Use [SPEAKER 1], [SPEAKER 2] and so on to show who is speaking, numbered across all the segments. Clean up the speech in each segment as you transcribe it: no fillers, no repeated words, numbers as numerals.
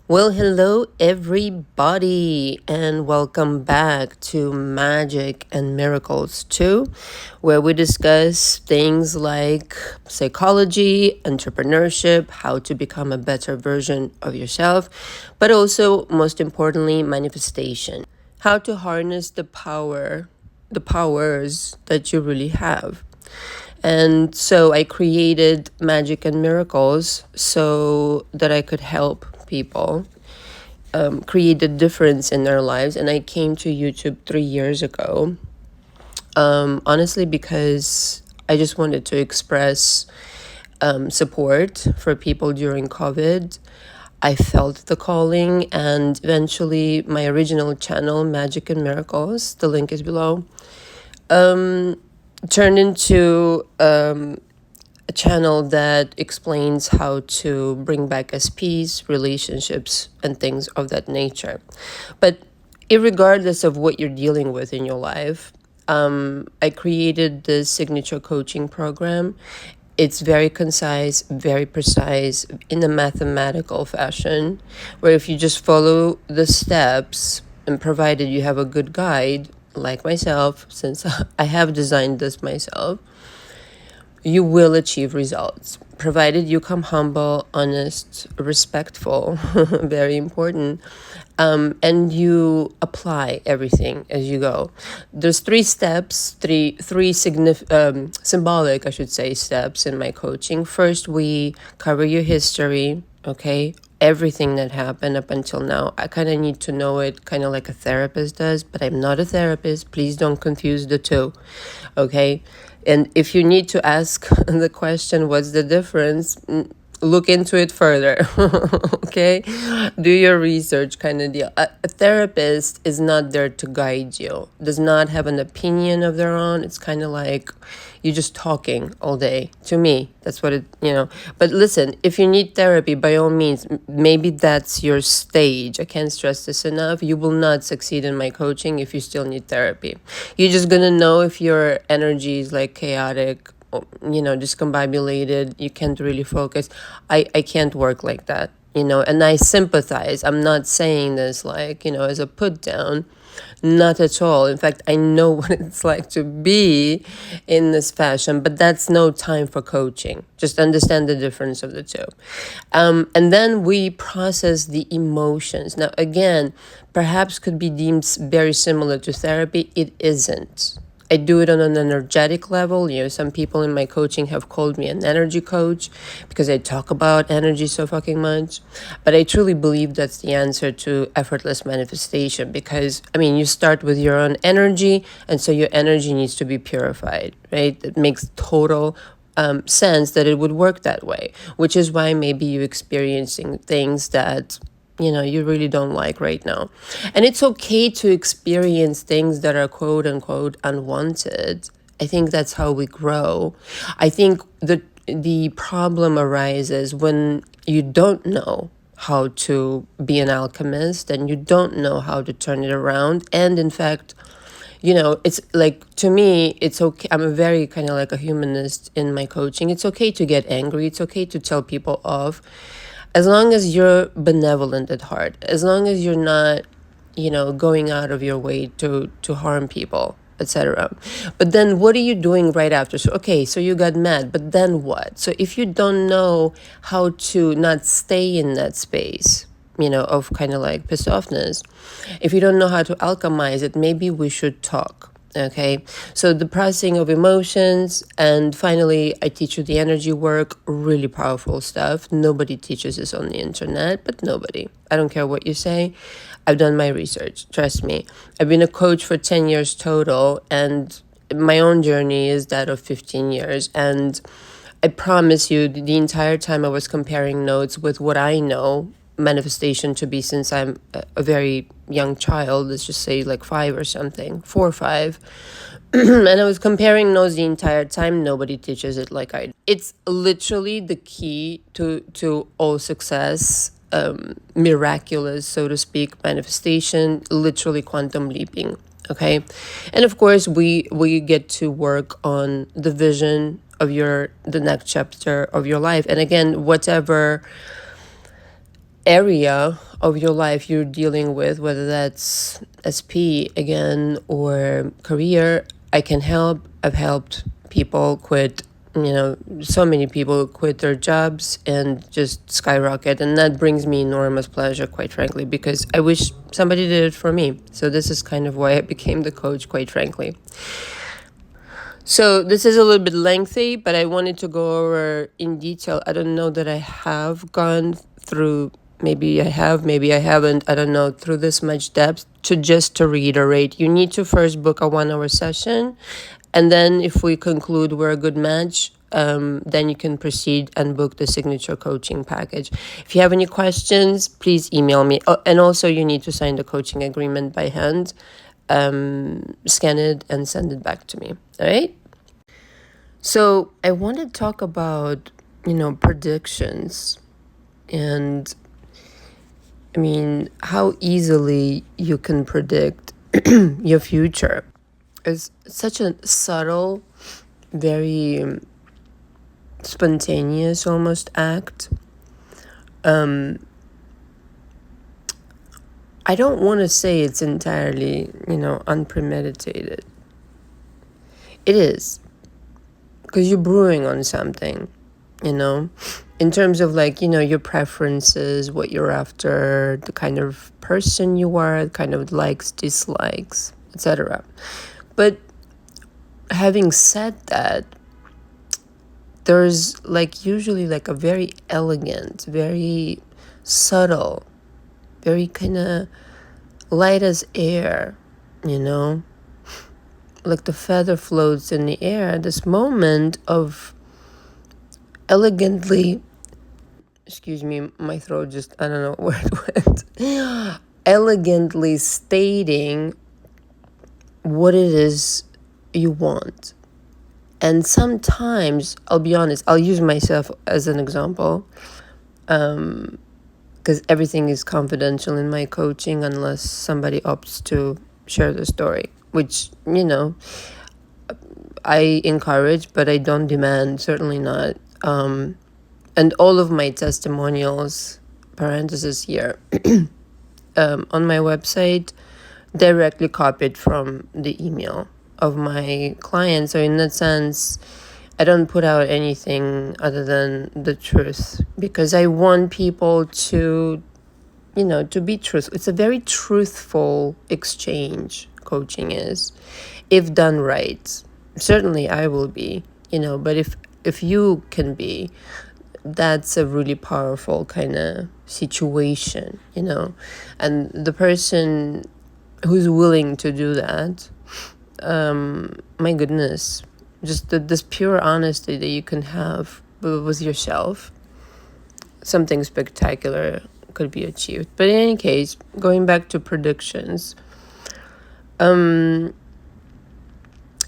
[SPEAKER 1] Well, hello everybody, and welcome back to Magic and Miracles 2, where we discuss things like psychology, entrepreneurship, how to become a better version of yourself, but also, most importantly, manifestation. How to harness the powers that you really have. And so I created Magic and Miracles so that I could help people create a difference in their lives. And I came to YouTube 3 years ago, honestly, because I just wanted to express support for people during COVID. I felt the calling, and eventually, my original channel, Magic and Miracles, the link is below, turned into a channel that explains how to bring back SPs, relationships, and things of that nature. But irregardless of what you're dealing with in your life, I created this signature coaching program. It's very concise, very precise, in a mathematical fashion, where if you just follow the steps, and provided you have a good guide, like myself, since I have designed this myself, you will achieve results, provided you come humble, honest, respectful, very important, and you apply everything as you go. There's three steps, symbolic, I should say, steps in my coaching. First, we cover your history, okay? Everything that happened up until now. I kind of need to know it, kind of like a therapist does, but I'm not a therapist. Please don't confuse the two, okay? And if you need to ask the question, what's the difference? Look into it further, okay? Do your research, kind of deal. A therapist is not there to guide you, does not have an opinion of their own. It's kind of like you're just talking all day. To me, that's what it. But listen, if you need therapy, by all means, maybe that's your stage. I can't stress this enough. You will not succeed in my coaching if you still need therapy. You're just gonna know if your energy is like chaotic, discombobulated, you can't really focus. I can't work like that, and I sympathize. I'm not saying this like, as a put down. Not at all. In fact, I know what it's like to be in this fashion, but that's no time for coaching. Just understand the difference of the two. And then we process the emotions. Now, again, perhaps could be deemed very similar to therapy. It isn't. I do it on an energetic level. Some people in my coaching have called me an energy coach because I talk about energy so fucking much. But I truly believe that's the answer to effortless manifestation because, you start with your own energy, and so your energy needs to be purified, right? It makes total sense that it would work that way, which is why maybe you're experiencing things that you really don't like right now. And it's okay to experience things that are quote unquote unwanted. I think that's how we grow. I think the problem arises when you don't know how to be an alchemist and you don't know how to turn it around. And in fact, it's like, to me, it's okay. I'm a very kind of like a humanist in my coaching. It's okay to get angry. It's okay to tell people off. As long as you're benevolent at heart, as long as you're not, going out of your way to harm people, etc. But then what are you doing right after? So you got mad, but then what? So if you don't know how to not stay in that space, of kind of like pissed offness, if you don't know how to alchemize it, maybe we should talk. Okay, so the processing of emotions, and finally, I teach you the energy work, really powerful stuff. Nobody teaches this on the internet, but nobody. I don't care what you say. I've done my research, trust me. I've been a coach for 10 years total, and my own journey is that of 15 years. And I promise you, the entire time I was comparing notes with what I know manifestation to be since I'm a very young child, let's just say like 5 or something, 4 or 5. And I was comparing notes the entire time. Nobody teaches it like I do. It's literally the key to all success, miraculous, so to speak, manifestation, literally quantum leaping. Okay. And of course, we get to work on the vision of the next chapter of your life. And again, whatever area of your life you're dealing with, whether that's SP again or career, I can help. I've helped people quit, so many people quit their jobs and just skyrocket. And that brings me enormous pleasure, quite frankly, because I wish somebody did it for me. So this is kind of why I became the coach, quite frankly. So this is a little bit lengthy, but I wanted to go over in detail. I don't know that I have gone through, maybe I have, maybe I haven't, I don't know, through this much depth. To reiterate, you need to first book a 1-hour session. And then if we conclude we're a good match, then you can proceed and book the signature coaching package. If you have any questions, please email me. Oh, and also you need to sign the coaching agreement by hand, scan it and send it back to me. All right. So I want to talk about, predictions and how easily you can predict your future. It's such a subtle, very spontaneous almost act. I don't want to say it's entirely, unpremeditated. It is. Because you're brewing on something, in terms of your preferences, what you're after, the kind of person you are, the kind of likes, dislikes, etc. But having said that, there's usually a very elegant, very subtle, very kind of light as air, like the feather floats in the air, this moment of elegantly, excuse me, my throat just, I don't know where it went, elegantly stating what it is you want. And sometimes, I'll be honest, I'll use myself as an example, because everything is confidential in my coaching unless somebody opts to share the story, which, I encourage, but I don't demand, certainly not. And all of my testimonials, parenthesis here, on my website, directly copied from the email of my client. So in that sense, I don't put out anything other than the truth, because I want people to, to be truthful. It's a very truthful exchange, coaching is, if done right. Certainly I will be, but if you can be, that's a really powerful kind of situation, and the person who's willing to do that, my goodness, just this pure honesty that you can have with yourself, something spectacular could be achieved. But in any case, going back to predictions,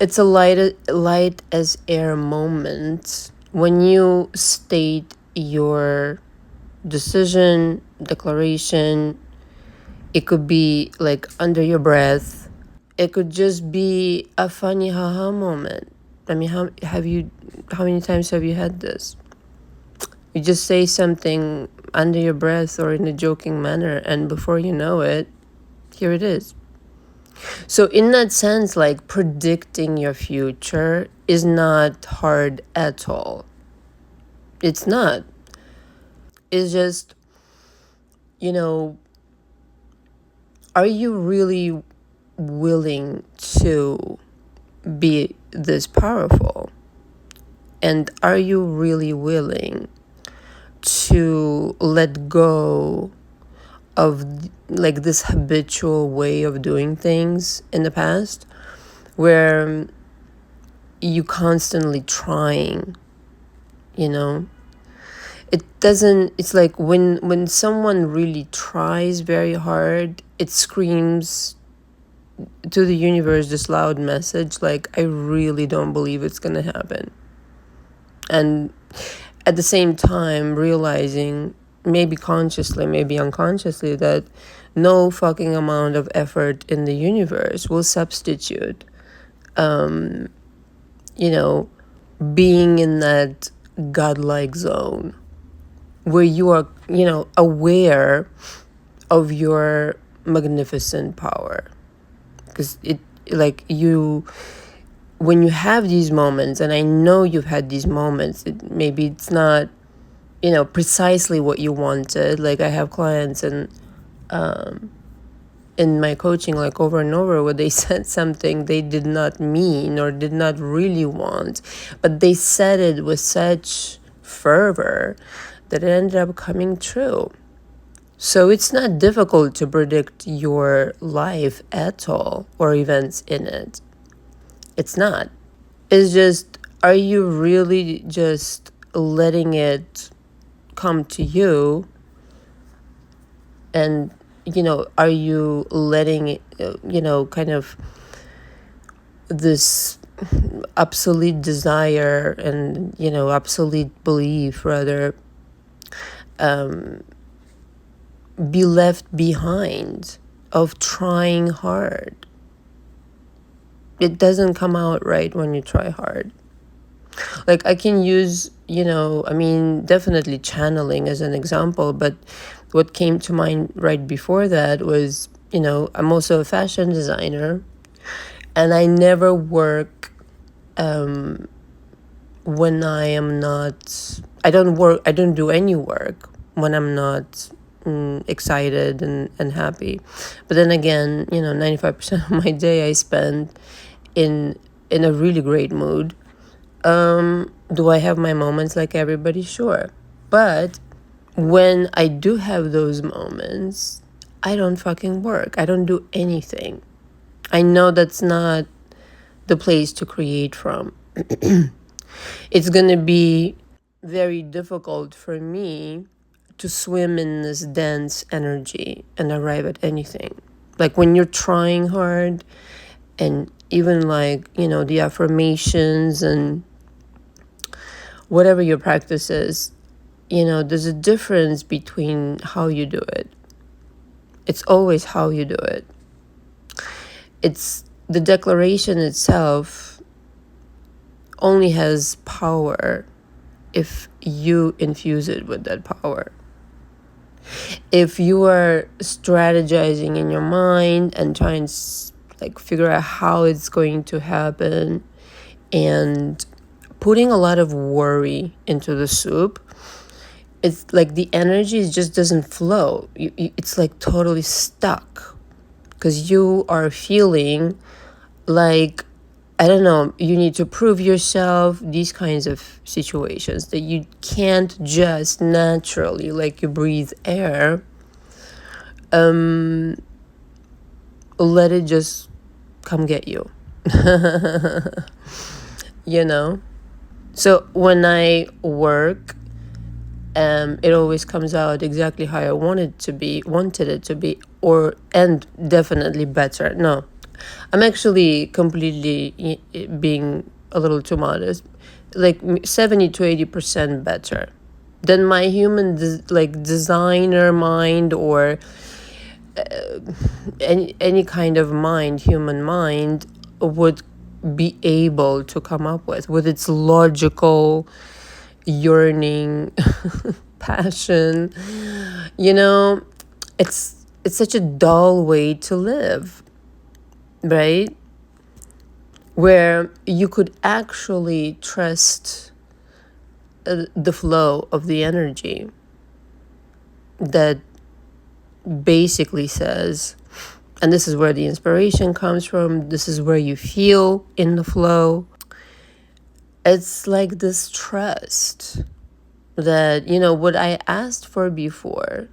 [SPEAKER 1] it's a light as air moment when you state your decision, declaration. It could be under your breath. It could just be a funny haha moment. How many times have you had this? You just say something under your breath or in a joking manner, and before you know it, here it is. So in that sense, predicting your future is not hard at all. It's not. It's just, are you really willing to be this powerful? And are you really willing to let go of this habitual way of doing things in the past, where you constantly trying, it's when someone really tries very hard, it screams to the universe this loud message, I really don't believe it's gonna happen. And at the same time realizing, maybe consciously, maybe unconsciously, that no fucking amount of effort in the universe will substitute, being in that godlike zone, where you are, aware of your magnificent power. Because when you have these moments, and I know you've had these moments, maybe it's not, precisely what you wanted. Like, I have clients and in my coaching, like, over and over, where they said something they did not mean or did not really want, but they said it with such fervor that it ended up coming true. So it's not difficult to predict your life at all, or events in it. It's not. It's just, are you really just letting it come to you? And, are you letting it, kind of this obsolete desire and, obsolete belief, rather, be left behind, of trying hard? It doesn't come out right when you try hard. Like, I can use, definitely channeling as an example, but what came to mind right before that was, I'm also a fashion designer, and I never work when I am not, I don't do any work when I'm not excited and happy. But then again, 95% of my day I spend in a really great mood. Do I have my moments like everybody? Sure. But when I do have those moments, I don't fucking work. I don't do anything. I know that's not the place to create from. It's going to be very difficult for me to swim in this dense energy and arrive at anything. Like, when you're trying hard, and even like, the affirmations and whatever your practice is, there's a difference between how you do it. It's always how you do it. It's the declaration itself only has power if you infuse it with that power. If you are strategizing in your mind and trying to figure out how it's going to happen and putting a lot of worry into the soup, it's like the energy just doesn't flow. It's like totally stuck, because you are feeling like, I don't know, you need to prove yourself, these kinds of situations that you can't just naturally, like you breathe air, let it just come get you. So when I work, it always comes out exactly how I wanted it to be, and definitely better. No, I'm actually completely being a little too modest, like 70 to 80% better than my human designer mind, or any kind of mind, human mind, would be able to come up with its logical yearning passion. It's such a dull way to live, right? Where you could actually trust the flow of the energy that basically says, and this is where the inspiration comes from, this is where you feel in the flow. It's like this trust that, what I asked for before,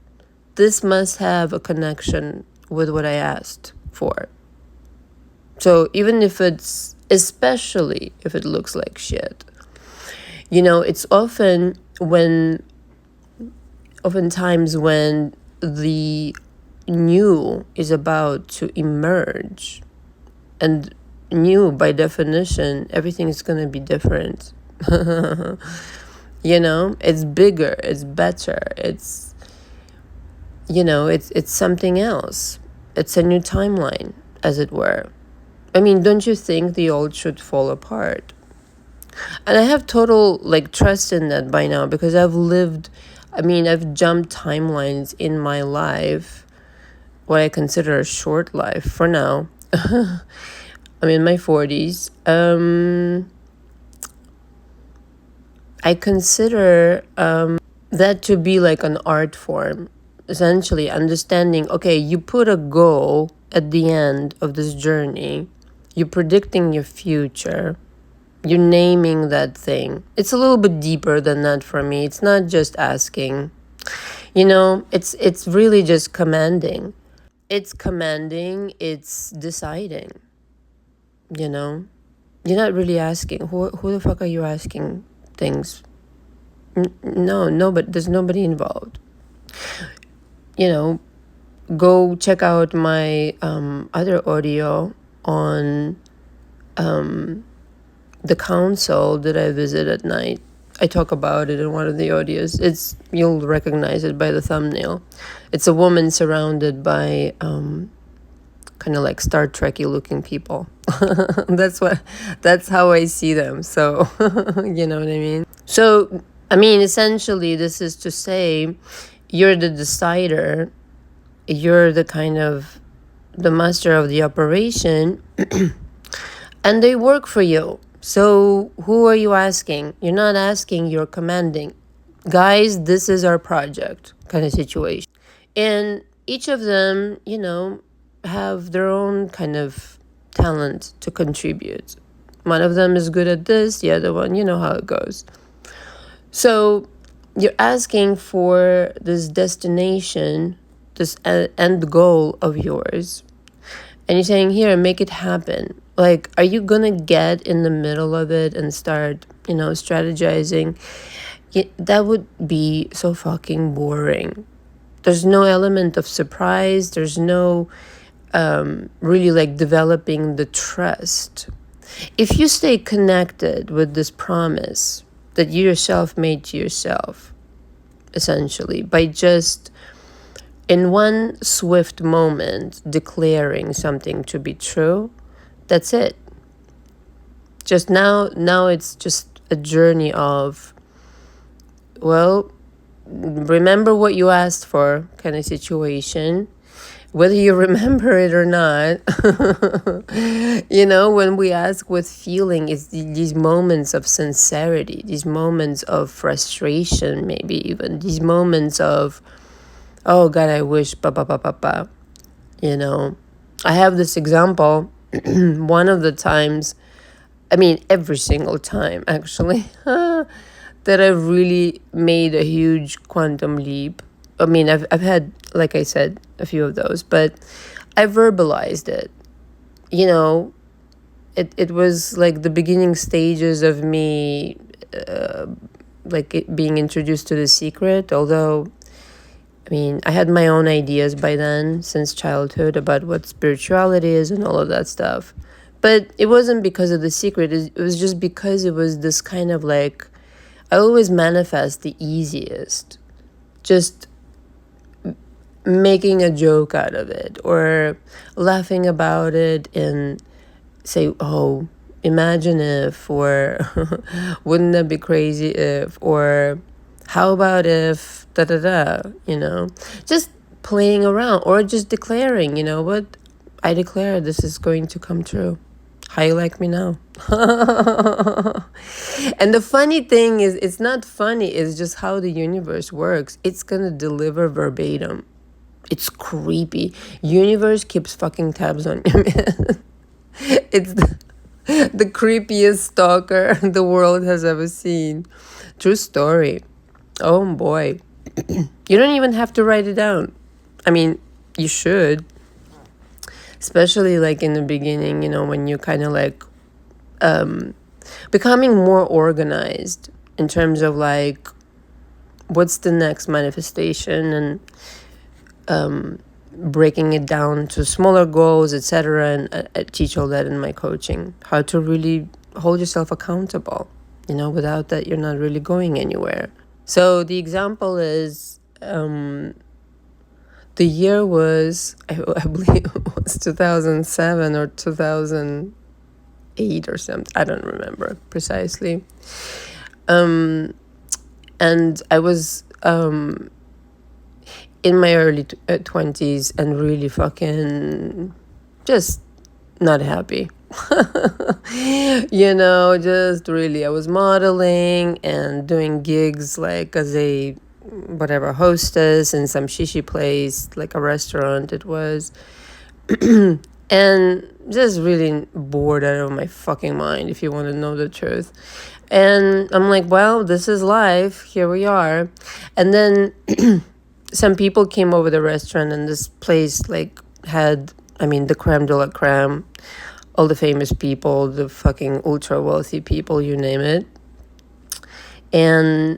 [SPEAKER 1] this must have a connection with what I asked for. So even if especially if it looks like shit, it's oftentimes when the new is about to emerge, and new, by definition, everything is going to be different. It's bigger, it's better, it's something else. It's a new timeline, as it were. I mean, don't you think the old should fall apart? And I have total trust in that by now, because I've lived I mean, I've jumped timelines in my life, what I consider a short life for now. I'm in my 40s. I consider that to be like an art form. Essentially, understanding, okay, you put a goal at the end of this journey, you're predicting your future, you're naming that thing. It's a little bit deeper than that for me. It's not just asking. It's really just commanding. It's commanding, it's deciding, you know? You're not really asking. Who the fuck are you asking things? No, but there's nobody involved. Go check out my other audio on the council that I visit at night. I talk about it in one of the audios. You'll recognize it by the thumbnail. It's a woman surrounded by kind of like Star Trek-y looking people. That's how I see them. So, you know what I mean? So, I mean, essentially, this is to say, you're the decider, you're the master of the operation, and they work for you. So who are you asking? You're not asking, you're commanding. Guys, this is our project kind of situation. And each of them, have their own kind of talent to contribute. One of them is good at this, the other one, you know how it goes. So you're asking for this destination, this end goal of yours. And you're saying, here, make it happen. Like, are you going to get in the middle of it and start, strategizing? That would be so fucking boring. There's no element of surprise. There's no really like developing the trust. If you stay connected with this promise that you yourself made to yourself, essentially, by just in one swift moment declaring something to be true, that's it. Just now it's just a journey of, well, remember what you asked for kind of situation. Whether you remember it or not, when we ask with feeling, it's these moments of sincerity, these moments of frustration, maybe even these moments of, oh God, I wish, I have this example, one of the times, I mean, every single time, actually, that I've really made a huge quantum leap. I mean, I've had, like I said, a few of those, but I verbalized it. It was like the beginning stages of me, being introduced to The Secret, although, I mean, I had my own ideas by then, since childhood, about what spirituality is and all of that stuff. But it wasn't because of The Secret. It was just because it was this kind of like, I always manifest the easiest. Just making a joke out of it or laughing about it and say, oh, imagine if, or wouldn't that be crazy if, or how about if, just playing around or just declaring, what, I declare this is going to come true. How you like me now? And the funny thing is, it's not funny, it's just how the universe works. It's gonna deliver verbatim. It's creepy. Universe keeps fucking tabs on you, man. It's the creepiest stalker the world has ever seen. True story. Oh boy. You don't even have to write it down. I mean, you should. Especially like in the beginning, when you're kind of like becoming more organized in terms of like what's the next manifestation and breaking it down to smaller goals, etc. And I teach all that in my coaching, how to really hold yourself accountable. Without that, you're not really going anywhere. So the example is, the year was, I believe it was 2007 or 2008 or something. I don't remember precisely. And I was in my early 20s and really fucking just not happy. Just really, I was modeling and doing gigs like as a whatever hostess in some shishi place, like a restaurant it was. And just really bored out of my fucking mind, if you want to know the truth. And I'm like, well, this is life. Here we are. And then some people came over the restaurant, and this place like had, the creme de la creme, all the famous people, the fucking ultra wealthy people, you name it. And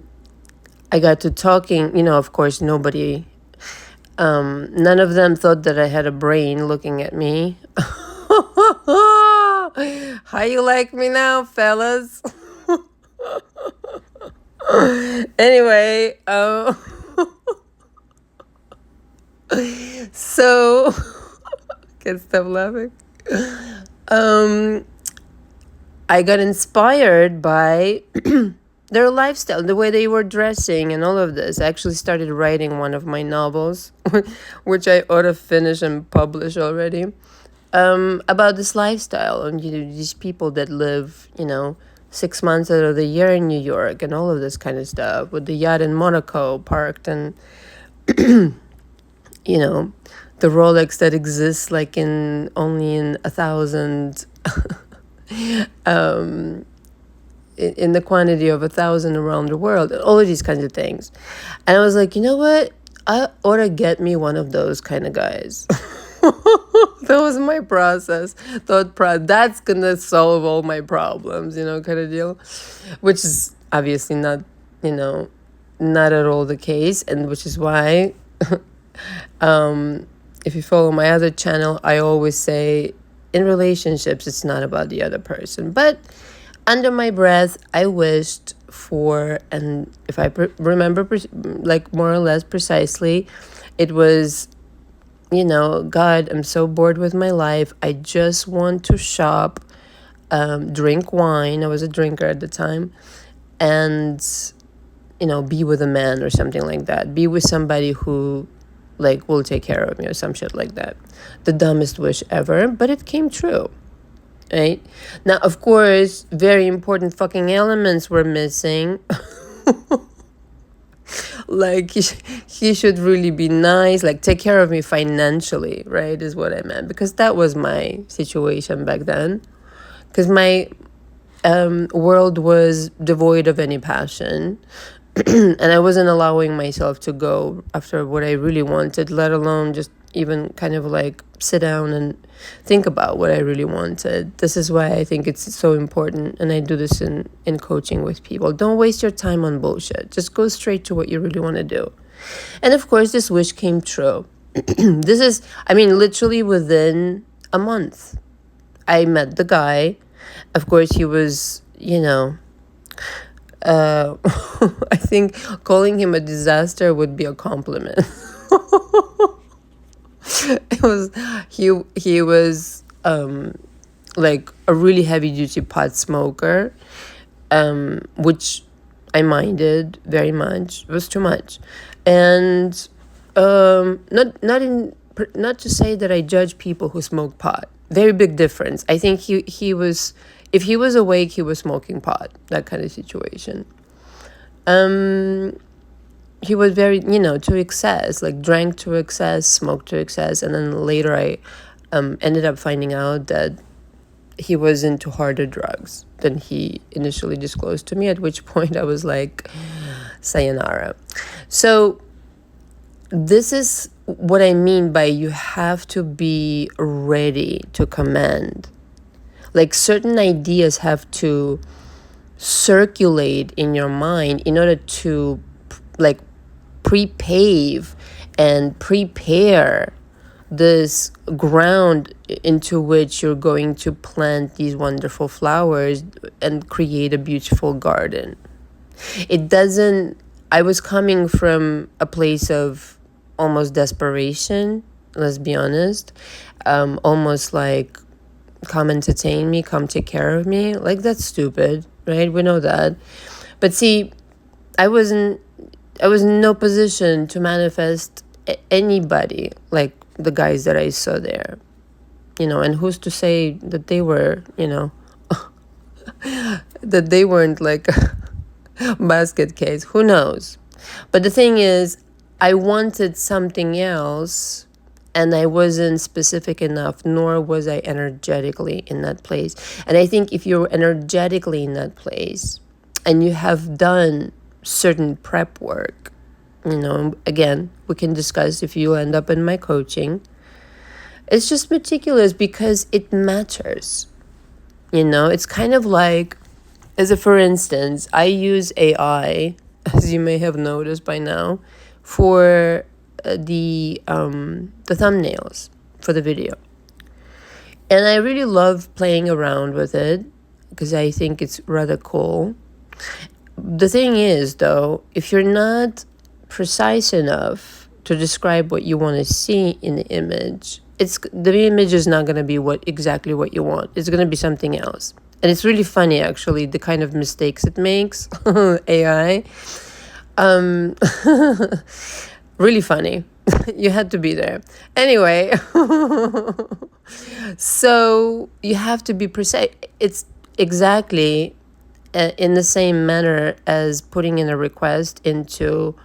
[SPEAKER 1] I got to talking, of course, none of them thought that I had a brain looking at me. How you like me now, fellas? Anyway, so can't stop laughing. I got inspired by their lifestyle, the way they were dressing and all of this. I actually started writing one of my novels, which I ought to finish and publish already, about this lifestyle and these people that live, 6 months out of the year in New York and all of this kind of stuff, with the yacht in Monaco parked, and the Rolex that exists like only in 1,000 in the quantity of 1,000 around the world, all of these kinds of things. And I was like, you know what? I ought to get me one of those kind of guys. That was my process. That's gonna solve all my problems, kind of deal. Which is obviously not, not at all the case. And which is why, if you follow my other channel, I always say in relationships, it's not about the other person. But under my breath, I wished for, and if I remember like more or less precisely, it was, God, I'm so bored with my life. I just want to shop, drink wine. I was a drinker at the time. And, be with a man or something like that. Be with somebody who, like, will take care of me or some shit like that. The dumbest wish ever, but it came true. Right? Now, of course, very important fucking elements were missing. Like, he should really be nice, like, take care of me financially, right, is what I meant. Because that was my situation back then. Because my world was devoid of any passion. And I wasn't allowing myself to go after what I really wanted, let alone just even kind of like sit down and think about what I really wanted. This is why I think it's so important, and I do this in coaching with people. Don't waste your time on bullshit. Just go straight to what you really want to do. And of course, this wish came true. This is, literally within a month, I met the guy. Of course, he was, I think calling him a disaster would be a compliment. He was like a really heavy duty pot smoker, which I minded very much. It was too much. And not to say that I judge people who smoke pot. Very big difference. I think he was, if he was awake, he was smoking pot, that kind of situation. He was very, to excess, like drank to excess, smoked to excess. And then later I ended up finding out that he was into harder drugs than he initially disclosed to me, at which point I was like, sayonara. So this is what I mean by you have to be ready to command. Like, certain ideas have to circulate in your mind in order to, like, pre-pave and prepare this ground into which you're going to plant these wonderful flowers and create a beautiful garden. I was coming from a place of almost desperation, let's be honest. Almost like, come entertain me, come take care of me. Like, that's stupid, right? We know that. But see, I wasn't I was in no position to manifest anybody like the guys that I saw there, and who's to say that they were, that they weren't like basket case. Who knows? But the thing is, I wanted something else, and I wasn't specific enough, nor was I energetically in that place. And I think if you're energetically in that place and you have done certain prep work, again, we can discuss if you end up in my coaching. It's just meticulous because it matters. It's kind of like, as a for instance, I use AI, as you may have noticed by now, for the thumbnails for the video. And I really love playing around with it because I think it's rather cool. The thing is, though, if you're not precise enough to describe what you want to see in the image, the image is not going to be exactly what you want. It's going to be something else. And it's really funny, actually, the kind of mistakes it makes, AI. Really funny. You had to be there. Anyway, so you have to be precise. It's exactly in the same manner as putting in a request into,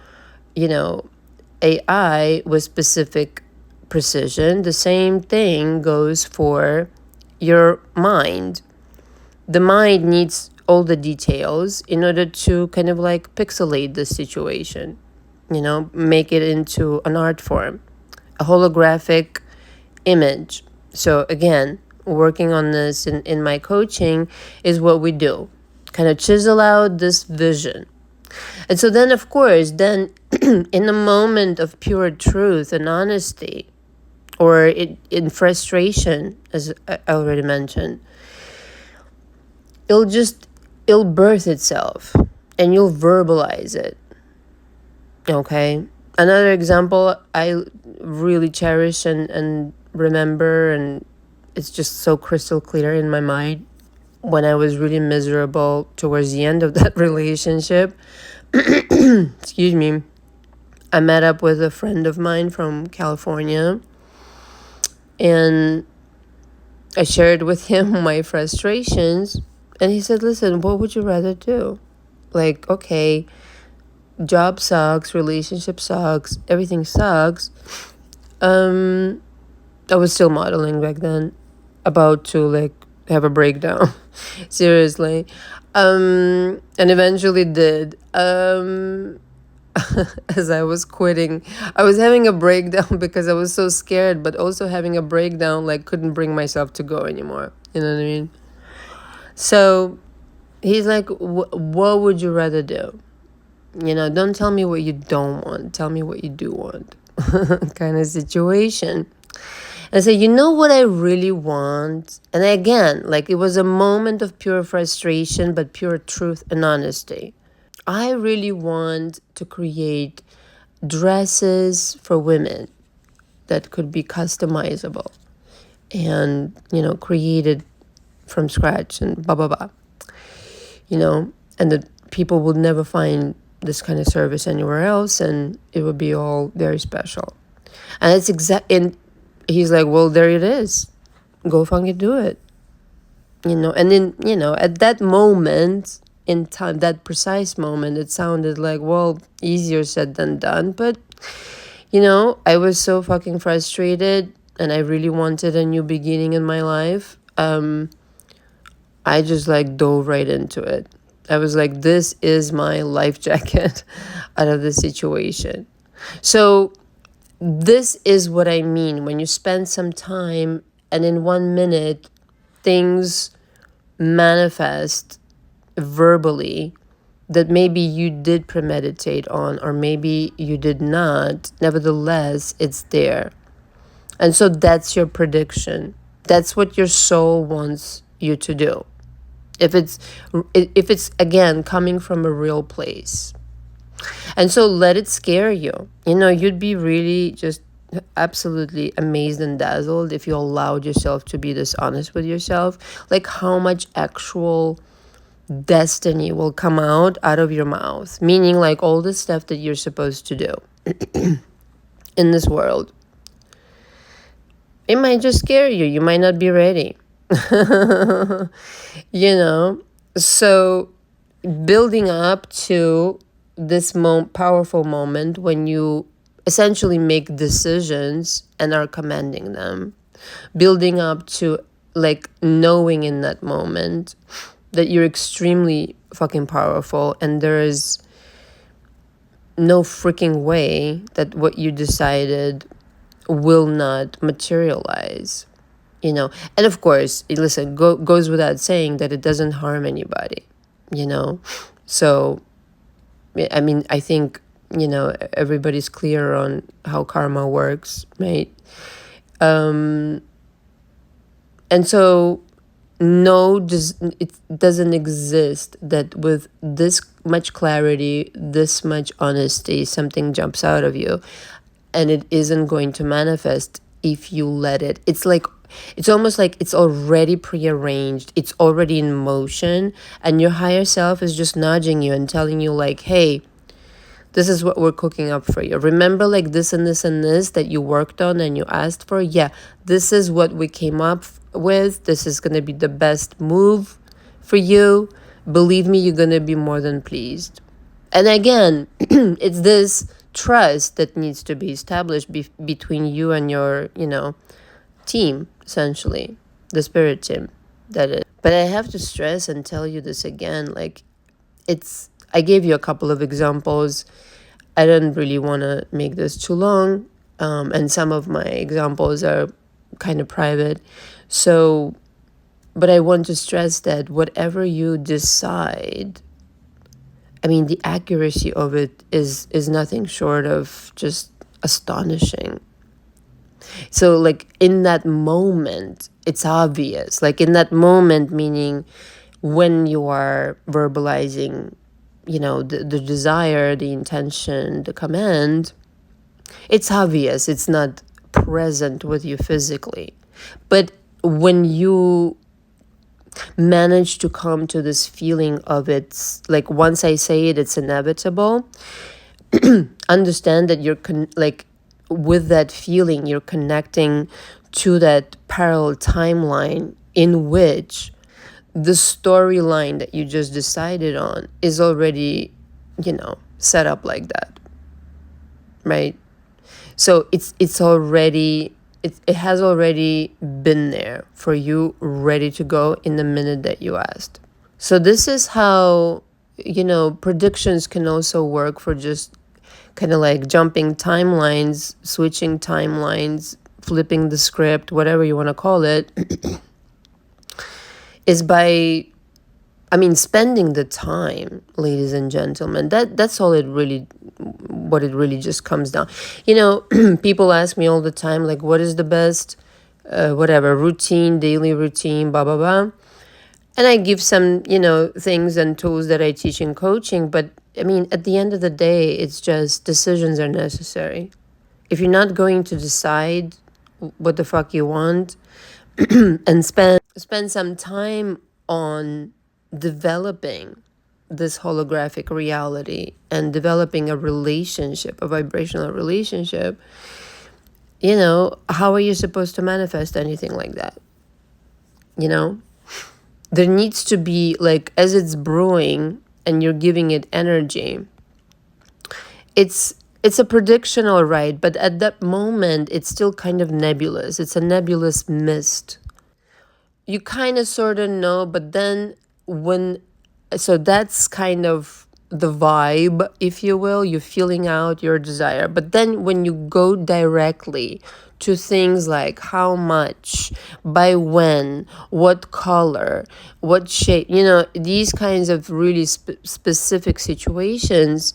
[SPEAKER 1] AI with specific precision. The same thing goes for your mind. The mind needs all the details in order to kind of like pixelate the situation, make it into an art form, a holographic image. So again, working on this in my coaching is what we do. Kind of chisel out this vision. And so then, of course, in the moment of pure truth and honesty, or in frustration, as I already mentioned, it'll birth itself and you'll verbalize it. Okay? Another example I really cherish and remember, and it's just so crystal clear in my mind, when I was really miserable towards the end of that relationship, excuse me, I met up with a friend of mine from California, and I shared with him my frustrations, and he said, listen, what would you rather do? Like, okay, job sucks, relationship sucks, everything sucks. I was still modeling back then, about to like have a breakdown. Seriously. And eventually did. As I was quitting, I was having a breakdown because I was so scared, but also having a breakdown, like couldn't bring myself to go anymore. You know what I mean? So he's like, what would you rather do? Don't tell me what you don't want. Tell me what you do want. Kind of situation. And I said, what I really want? And again, like it was a moment of pure frustration, but pure truth and honesty. I really want to create dresses for women that could be customizable and, created from scratch and blah, blah, blah. And that people would never find this kind of service anywhere else, and it would be all very special. And it's and he's like, well, there it is. Go fucking do it. And then, at that moment in time, that precise moment, it sounded like, well, easier said than done. But, I was so fucking frustrated and I really wanted a new beginning in my life. I just like dove right into it. I was like, this is my life jacket out of the situation. So this is what I mean when you spend some time and in 1 minute things manifest verbally that maybe you did premeditate on or maybe you did not. Nevertheless, it's there. And so that's your prediction. That's what your soul wants you to do. If it's again coming from a real place. And so let it scare you. You'd be really just absolutely amazed and dazzled if you allowed yourself to be this honest with yourself. Like how much actual destiny will come out of your mouth, meaning like all the stuff that you're supposed to do in this world. It might just scare you. You might not be ready. You know? So building up to this powerful moment when you essentially make decisions and are commanding them. Building up to like knowing in that moment that you're extremely fucking powerful and there is no freaking way that what you decided will not materialize, you know. And of course, listen, goes without saying that it doesn't harm anybody, you know. So I mean, I think, you know, everybody's clear on how karma works, right? And so no, it doesn't exist that with this much clarity, this much honesty, something jumps out of you and it isn't going to manifest if you let it. It's almost like it's already prearranged, it's already in motion, and your higher self is just nudging you and telling you like, hey, this is what we're cooking up for you. Remember like this and this and this that you worked on and you asked for? Yeah, this is what we came up with. This is going to be the best move for you. Believe me, you're going to be more than pleased. And again, it's this trust that needs to be established between you and your, you know, team, essentially, the spirit team, that is. But I have to stress and tell you this again, like, I gave you a couple of examples. I don't really want to make this too long. And some of my examples are kind of private. So, but I want to stress that whatever you decide, I mean, the accuracy of it is nothing short of just astonishing. So like in that moment, it's obvious. Like in that moment, meaning when you are verbalizing, you know, the desire, the intention, the command, it's obvious. It's not present with you physically. But when you manage to come to this feeling of it's like, once I say it, it's inevitable, understand that you're with that feeling, you're connecting to that parallel timeline in which the storyline that you just decided on is already, you know, set up like that, right? So it has already been there for you, ready to go in the minute that you asked. So this is how, you know, predictions can also work for just kind of like jumping timelines, switching timelines, flipping the script, whatever you want to call it, is by, I mean, spending the time, ladies and gentlemen. That's all what it really just comes down. You know, people ask me all the time, like, what is the best, daily routine, blah, blah, blah. And I give some, you know, things and tools that I teach in coaching. But I mean, at the end of the day, it's just decisions are necessary. If you're not going to decide what the fuck you want and spend some time on developing this holographic reality and developing a relationship, a vibrational relationship, you know, how are you supposed to manifest anything like that? You know? There needs to be, like, as it's brewing and you're giving it energy, it's a prediction, all right, but at that moment, it's still kind of nebulous. It's a nebulous mist. You kind of sort of know, but then so that's kind of the vibe, if you will. You're feeling out your desire. But then when you go directly to things like how much, by when, what color, what shape, you know, these kinds of really specific situations,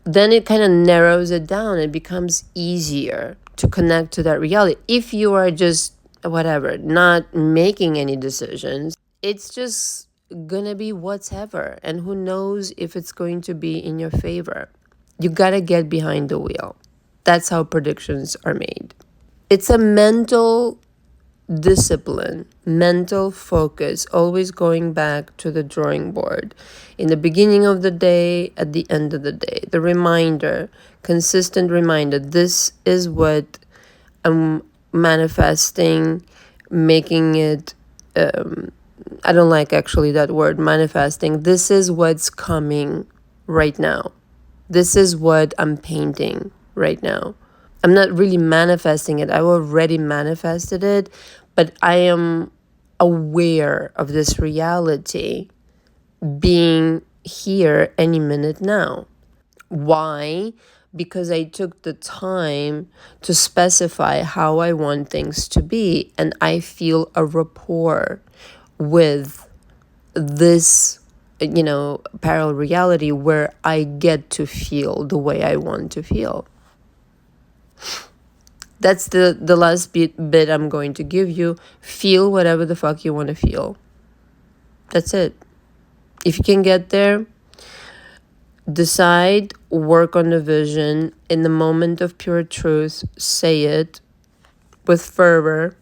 [SPEAKER 1] then it kind of narrows it down. It becomes easier to connect to that reality. If you are just, not making any decisions, it's just gonna be whatever. And who knows if it's going to be in your favor. You gotta get behind the wheel. That's how predictions are made. It's a mental discipline, mental focus, always going back to the drawing board. In the beginning of the day, at the end of the day, the reminder, consistent reminder, this is what I'm manifesting, making it, I don't like actually that word, manifesting. This is what's coming right now. This is what I'm painting right now. I'm not really manifesting it. I already manifested it, but I am aware of this reality being here any minute now. Why? Because I took the time to specify how I want things to be, and I feel a rapport with this, parallel reality where I get to feel the way I want to feel. That's the last bit I'm going to give you. Feel whatever the fuck you want to feel. That's it. If you can get there, decide, work on the vision. In the moment of pure truth, say it with fervor.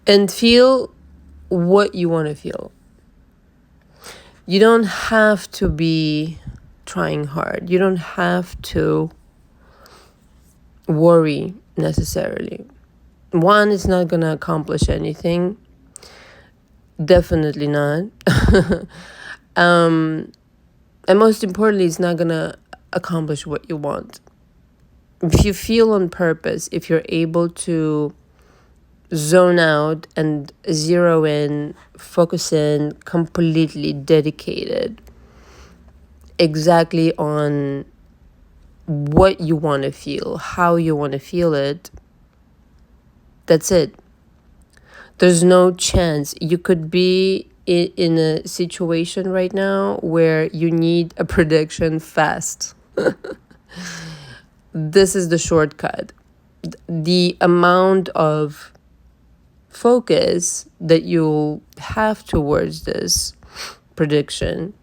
[SPEAKER 1] And feel what you want to feel. You don't have to be trying hard. You don't have to worry necessarily. One, it's not going to accomplish anything. Definitely not. And most importantly, it's not going to accomplish what you want. If you feel on purpose, if you're able to zone out and zero in, focus in, completely dedicated exactly on what you want to feel, how you want to feel it, that's it. There's no chance. You could be in a situation right now where you need a prediction fast. This is the shortcut. The amount of focus that you'll have towards this prediction,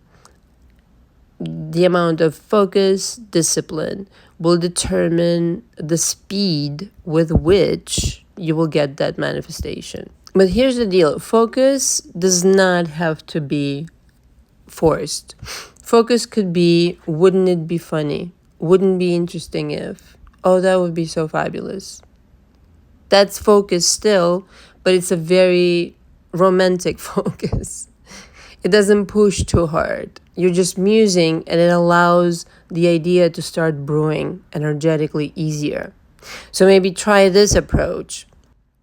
[SPEAKER 1] the amount of focus, discipline, will determine the speed with which you will get that manifestation. But here's the deal. Focus does not have to be forced. Focus could be, wouldn't it be funny? Wouldn't it be interesting if? Oh, that would be so fabulous. That's focus still, but it's a very romantic focus. It doesn't push too hard. You're just musing, and it allows the idea to start brewing energetically easier. So maybe try this approach.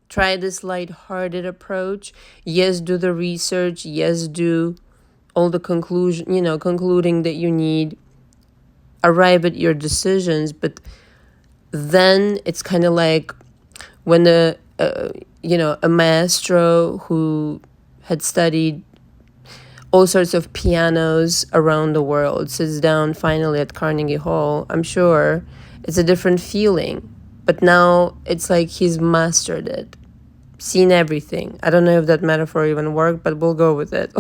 [SPEAKER 1] Try this lighthearted approach. Yes, do the research. Yes, do all the concluding that you need. Arrive at your decisions, but then it's kind of like when a maestro who had studied all sorts of pianos around the world sits down finally at Carnegie Hall. I'm sure it's a different feeling, but now it's like he's mastered it, seen everything. I don't know if that metaphor even worked, but we'll go with it.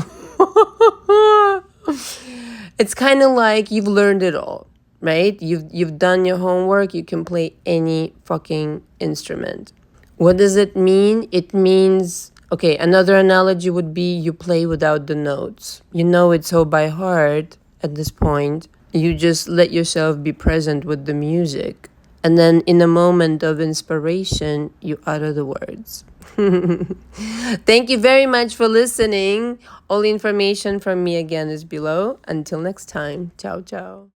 [SPEAKER 1] It's kind of like you've learned it all, right? You've done your homework. You can play any fucking instrument. What does it mean? It means, okay, another analogy would be you play without the notes. You know it so by heart at this point. You just let yourself be present with the music. And then in a moment of inspiration, you utter the words. Thank you very much for listening. All the information from me again is below. Until next time, ciao, ciao.